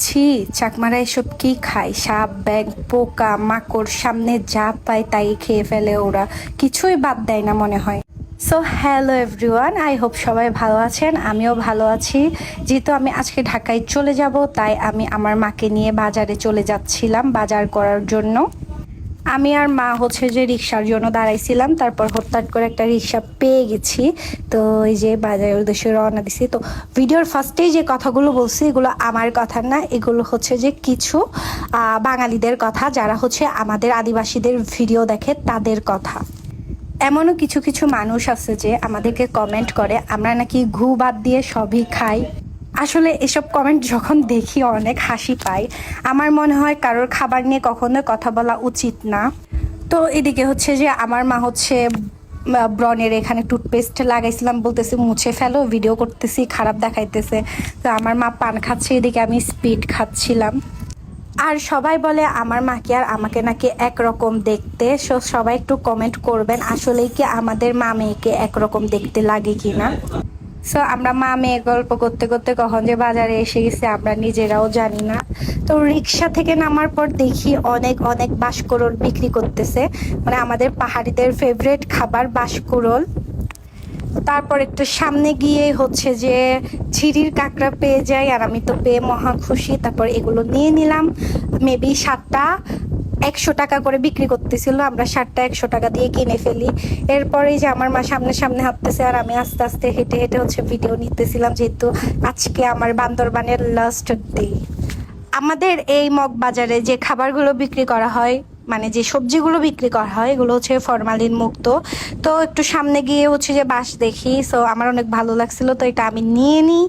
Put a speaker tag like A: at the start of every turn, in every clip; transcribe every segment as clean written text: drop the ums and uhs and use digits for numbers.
A: ছি, চাকমারা এসব কি খায়? সাপ, ব্যাঙ, পোকা মাকড় সামনে যা পায় তাই খেয়ে ফেলে ওরা, কিছুই বাদ দেয় না মনে হয়। So hello everyone, I hope সবাই ভালো আছেন, আমিও ভালো আছি। যেহেতু আমি আজকে ঢাকায় চলে যাব, তাই আমি আমার মাকে নিয়ে বাজারে চলে যাচ্ছিলাম বাজার করার জন্য। আমি আর মা হচ্ছে যে রিক্সার জন্য দাঁড়াইছিলাম, তারপর হঠাৎ করে একটা রিক্সা পেয়ে গেছি। তো এই যে বাজারের উদ্দেশ্যে রওনা দিছি। তো ভিডিওর ফার্স্টেই যে কথাগুলো বলছি এগুলো আমার কথা না, এগুলো হচ্ছে যে কিছু বাঙালিদের কথা, যারা হচ্ছে আমাদের আদিবাসীদের ভিডিও দেখে তাদের কথা। এমনও কিছু কিছু মানুষ আছে যে আমাদেরকে কমেন্ট করে আমরা নাকি ঘু বাদ দিয়ে সবই খাই। আসলে এসব কমেন্ট যখন দেখি অনেক হাসি পায়। আমার মনে হয় কারোর খাবার নিয়ে কখনো কথা বলা উচিত না। তো এদিকে হচ্ছে যে আমার মা হচ্ছে ব্রণের এখানে টুথপেস্ট লাগাইছিলাম, বলতেছি মুছে ফেলো, ভিডিও করতেছি, খারাপ দেখাইতেছে। তো আমার মা পান খাচ্ছে, এদিকে আমি স্পিড খাচ্ছিলাম। আর সবাই বলে আমার মাকে আর আমাকে নাকি একরকম দেখতে। সবাই একটু কমেন্ট করবেন আসলেই কি আমাদের মা মেয়েকে একরকম দেখতে লাগে কিনা। সো আমরা মা মেয়ে গল্প করতে করতে কখন যে বাজারে এসে গেছে আমরা নিজেরাও জানি না। তো রিক্সা থেকে নামার পর দেখি অনেক অনেক বাঁশকুড়োল বিক্রি করতেছে, মানে আমাদের পাহাড়িদের ফেভারিট খাবার বাঁশকুড়োল। তারপর একটু সামনে গিয়ে হচ্ছে যে ঝিরির কাঁকড়া পেয়ে যাই, আর আমি তো পেয়ে মহা খুশি। তারপর এগুলো নিয়ে নিলাম। মেবি 7টা 100 টাকা করে বিক্রি করতেছিল, আমরা 7টা 100 টাকা দিয়ে কিনে ফেলি। এরপরেই যে আমার মা সামনে সামনে হাঁটতেছে আর আমি আস্তে আস্তে হেঁটে হেঁটে হচ্ছে ভিডিও নিতেছিলাম, যেহেতু আজকে আমার বান্দরবানের লাস্ট ডে। আমাদের এই মগ বাজারে যে খাবারগুলো বিক্রি করা হয়, মানে যে সবজিগুলো বিক্রি করা হয়, এগুলো হচ্ছে ফরমালিন মুক্ত। তো একটু সামনে গিয়ে হচ্ছে যে বাঁশ দেখি, সো আমার অনেক ভালো লাগছিল, তো এটা আমি নিয়ে নিই।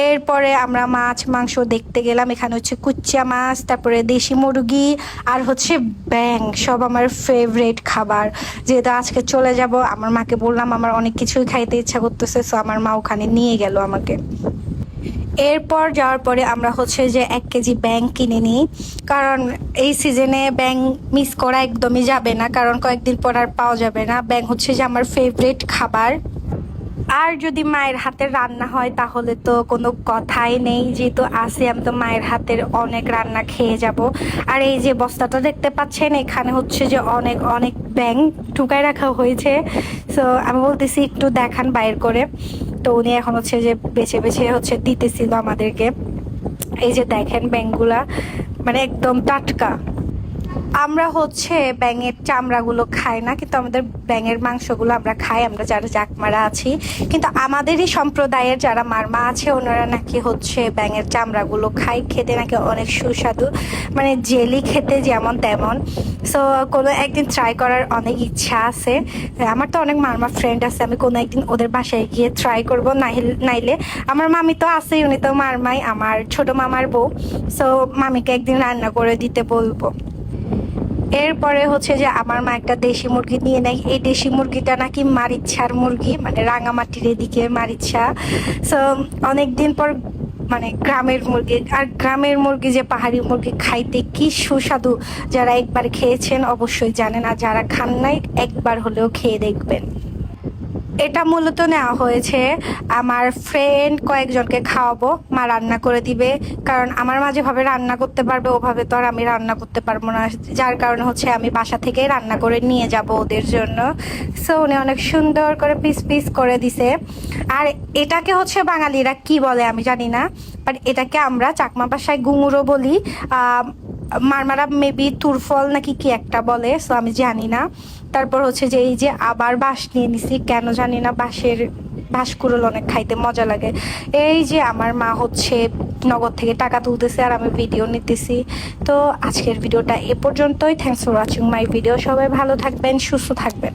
A: এরপরে আমরা মাছ মাংস দেখতে গেলাম। এখানে হচ্ছে কুচ্চা মাছ, তারপরে দেশি মুরগি আর হচ্ছে ব্যাং, সব আমার ফেভারিট খাবার। যেহেতু আজকে চলে যাব, আমার মাকে বললাম আমার অনেক কিছুই খাইতে ইচ্ছা করতেছে, সো আমার মা ওখানে নিয়ে গেল আমাকে। এরপর যাওয়ার পরে আমরা হচ্ছে যে 1 কেজি ব্যাং কিনে নিই, কারণ এই সিজনে ব্যাং মিস করা একদমই যাবে না, কারণ কয়েকদিন পর আর পাওয়া যাবে না। ব্যাং হচ্ছে যে আমার ফেভারিট খাবার। আর যদি মায়ের হাতের রান্না হয় তাহলে তো কোনো কথাই নেই, যেহেতু আসি আমি তো মায়ের হাতের অনেক রান্না খেয়ে যাব। আর এই যে বস্তাটা দেখতে পাচ্ছেন, এখানে হচ্ছে যে অনেক অনেক ব্যাং ঢুকায় রাখা হয়েছে। সো আমি বলতেছি একটু দেখান বাইর করে। তো উনি এখন হচ্ছে যে বেছে বেছে হচ্ছে দিতেছিল আমাদেরকে। এই যে দেখেন ব্যাংগুলা, মানে একদম টাটকা। আমরা হচ্ছে ব্যাঙের চামড়াগুলো খাই না, কিন্তু আমাদের ব্যাঙের মাংসগুলো আমরা খাই, আমরা যারা চাকমারা আছি। কিন্তু আমাদেরই সম্প্রদায়ের যারা মারমা আছে ওনারা নাকি হচ্ছে ব্যাঙের চামড়াগুলো খাই, খেতে নাকি অনেক সুস্বাদু, মানে জেলি খেতে যেমন তেমন। সো কোনো একদিন ট্রাই করার অনেক ইচ্ছা আছে। আমার তো অনেক মারমা ফ্রেন্ড আছে, আমি কোনো একদিন ওদের বাসায় গিয়ে ট্রাই করবো। নাইলে আমার মামি তো আছেই, উনি তো মারমাই, আমার ছোট মামার বউ। সো মামিকে একদিন রান্না করে দিতে বলবো। এরপরে হচ্ছে যে আমার মা একটা দেশি মুরগি নিয়ে নেয়। এই দেশি মুরগিটা নাকি মারিচ্ছার মুরগি, মানে রাঙামাটির এদিকে মারিচ্ছা। সো অনেকদিন পর মানে গ্রামের মুরগি, আর গ্রামের মুরগি যে পাহাড়ি মুরগি খাইতে কি সুস্বাদু, যারা একবার খেয়েছেন অবশ্যই জানেন, আর যারা খান নাই একবার হলেও খেয়ে দেখবেন। এটা মূলত নেওয়া হয়েছে আমার ফ্রেন্ড কয়েকজনকে খাওয়াবো, মা রান্না করে দিবে, কারণ আমার মা যেভাবে রান্না করতে পারবে ওভাবে তো আর আমি রান্না করতে পারবো না, যার কারণে হচ্ছে আমি বাসা থেকে রান্না করে নিয়ে যাব ওদের জন্য। সো উনি অনেক সুন্দর করে পিস পিস করে দিছে। আর এটাকে হচ্ছে বাঙালিরা কি বলে আমি জানি না, বাট এটাকে আমরা চাকমা ভাষায় গুঙুরো বলি। মারমারা মেবি তুরফল নাকি কি একটা বলে, সো আমি জানি না। তারপর হচ্ছে যে এই যে আবার বাঁশ নিয়ে নিছি, কেন জানি না, বাঁশকুড়োল অনেক খাইতে মজা লাগে। এই যে আমার মা হচ্ছে নগদ থেকে টাকা তুলতেছে আর আমি ভিডিও নিতেছি। তো আজকের ভিডিওটা এ পর্যন্তই। Thanks for watching my video. সবাই ভালো থাকবেন, সুস্থ থাকবেন।